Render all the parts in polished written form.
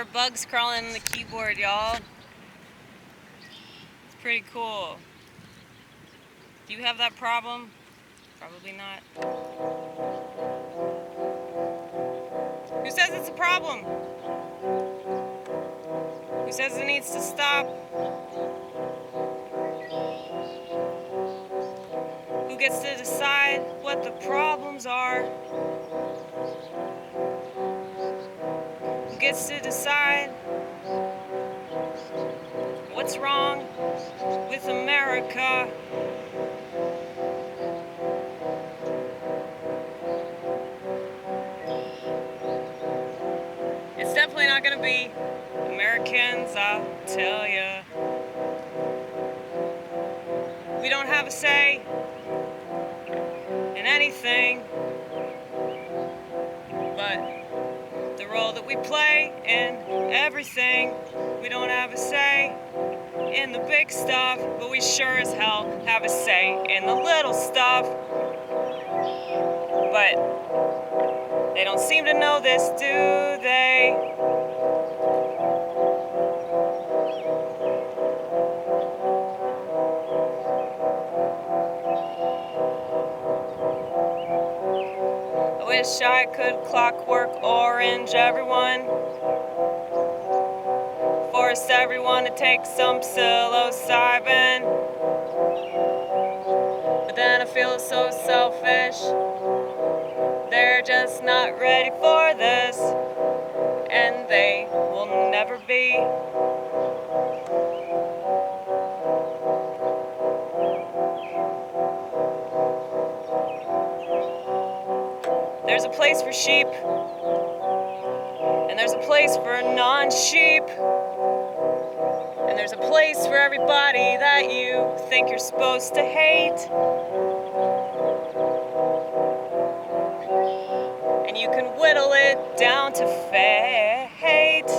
are bugs crawling on the keyboard, y'all. It's pretty cool. Do you have that problem? Probably not. Who says it's a problem? Who says it needs to stop? Who gets to decide what the problems are? Who gets to decide what's wrong with America? It's definitely not gonna be Americans, I'll tell ya. We don't have a say in anything but the role that we play in everything. We don't have a say in the big stuff, but we sure as hell have a say in the little stuff. But they don't seem to know this, do they? I wish I could clockwork orange everyone. Force everyone to take some psilocybin. But then I feel so selfish. They're just not ready for this, and they will never be. There's a place for sheep, and there's a place for non-sheep, and there's a place for everybody that you think you're supposed to hate. And you can whittle it down to fate.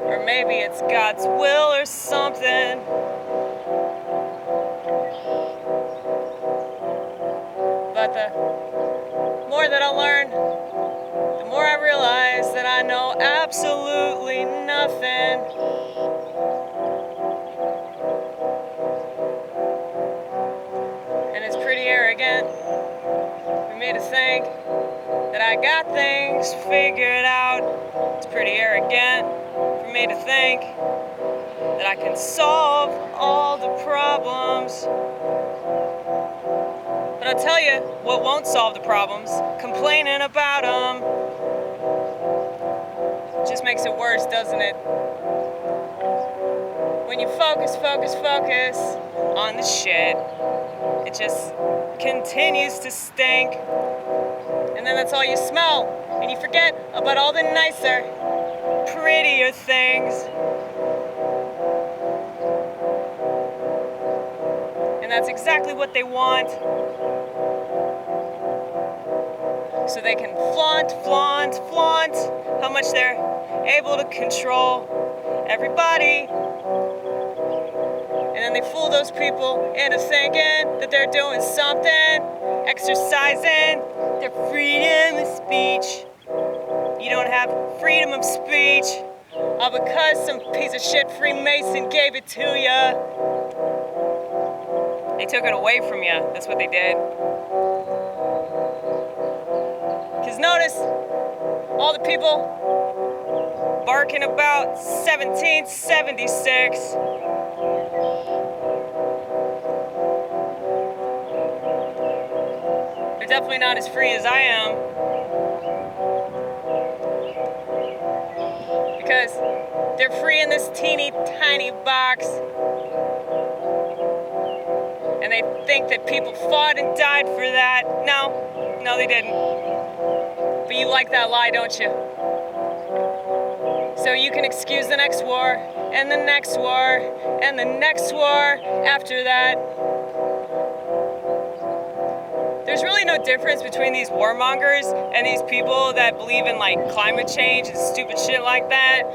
Or maybe it's God's will or something. But the more that I learn, the more I realize that I know absolutely nothing. And it's pretty arrogant for me to think that I got things figured out. It's pretty arrogant for me to think that I can solve all the problems. But I'll tell you what won't solve the problems: complaining about them. Just makes it worse, doesn't it? When you focus on the shit, it just continues to stink. And then that's all you smell, and you forget about all the nicer, prettier things. And that's exactly what they want. So they can flaunt how much they're able to control everybody. And then they fool those people into thinking that they're doing something, exercising their freedom of speech. You don't have freedom of speech all because some piece of shit Freemason gave it to you. They took it away from you. That's what they did. Because notice all the people barking about 1776. They're definitely not as free as I am. Because they're free in this teeny tiny box. And they think that people fought and died for that. No, they didn't. But you like that lie, don't you? So you can excuse the next war, and the next war, and the next war after that. There's really no difference between these warmongers and these people that believe in like climate change and stupid shit like that.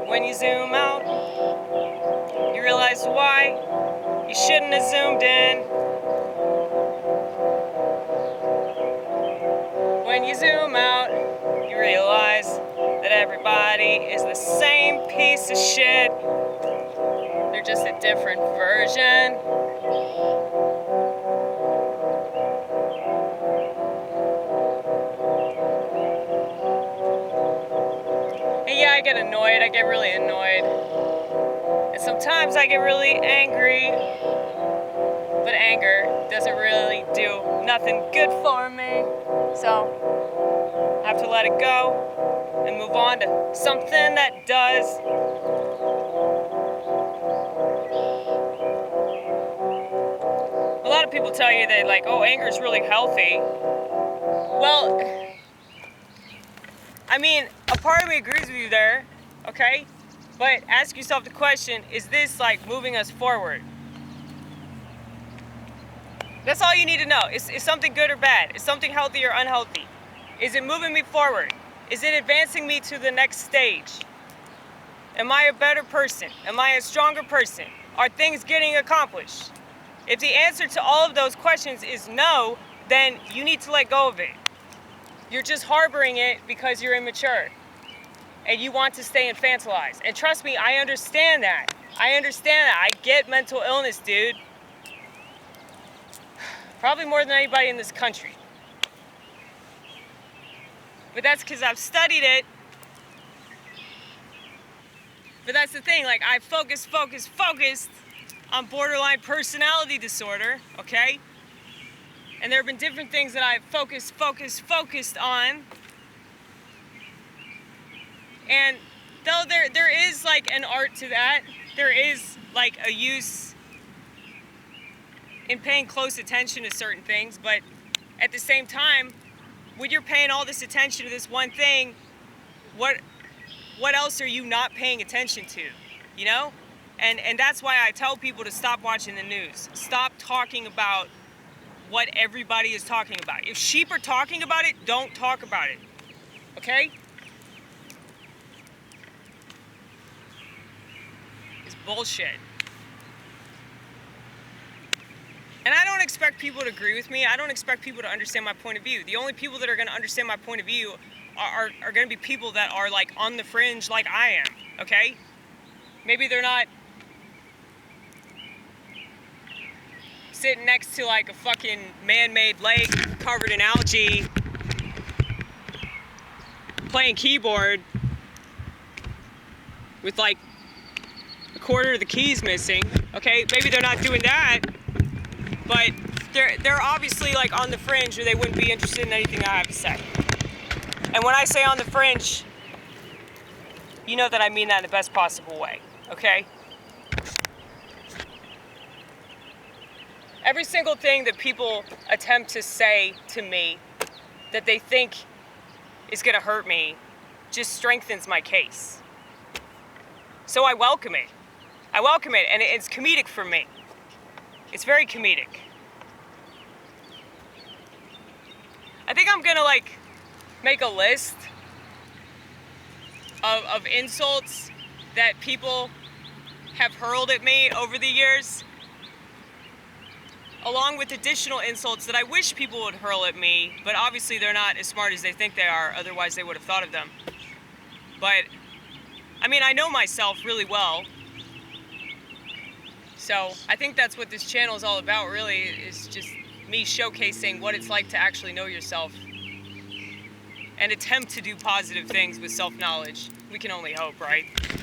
When you zoom out, you realize why you shouldn't have zoomed in. When you zoom out, you realize that everybody is the same piece of shit. They're just a different version. And yeah, I get annoyed. I get really annoyed. And sometimes I get really angry. But anger doesn't really do nothing good for me. So I have to let it go and move on to something that does. A lot of people tell you that, like, oh, anger is really healthy. Well, I mean, a part of me agrees with you there, okay? But ask yourself the question, is this like moving us forward? That's all you need to know. Is something good or bad? Is something healthy or unhealthy? Is it moving me forward? Is it advancing me to the next stage? Am I a better person? Am I a stronger person? Are things getting accomplished? If the answer to all of those questions is no, then you need to let go of it. You're just harboring it because you're immature and you want to stay infantilized. And trust me, I understand that. I get mental illness, dude. Probably more than anybody in this country. But that's because I've studied it. But that's the thing, like, I focused on borderline personality disorder, okay? And there have been different things that I've focused on. And though there is like an art to that, there is like a use in paying close attention to certain things, but at the same time, when you're paying all this attention to this one thing, what else are you not paying attention to, you know? And that's why I tell people to stop watching the news. Stop talking about what everybody is talking about. If sheep are talking about it, don't talk about it, okay? It's bullshit. And I don't expect people to agree with me. I don't expect people to understand my point of view. The only people that are going to understand my point of view are going to be people that are like on the fringe like I am, okay? Maybe they're not sitting next to like a fucking man-made lake covered in algae playing keyboard with like a quarter of the keys missing, okay? Maybe they're not doing that. But they're obviously like on the fringe, or they wouldn't be interested in anything I have to say. And when I say on the fringe, you know that I mean that in the best possible way, okay? Every single thing that people attempt to say to me that they think is gonna hurt me just strengthens my case. So I welcome it. And it's comedic for me. It's very comedic. I think I'm gonna like make a list of insults that people have hurled at me over the years, along with additional insults that I wish people would hurl at me, but obviously they're not as smart as they think they are, otherwise they would have thought of them. But, I mean, I know myself really well. So I think that's what this channel is all about, really, is just me showcasing what it's like to actually know yourself and attempt to do positive things with self-knowledge. We can only hope, right?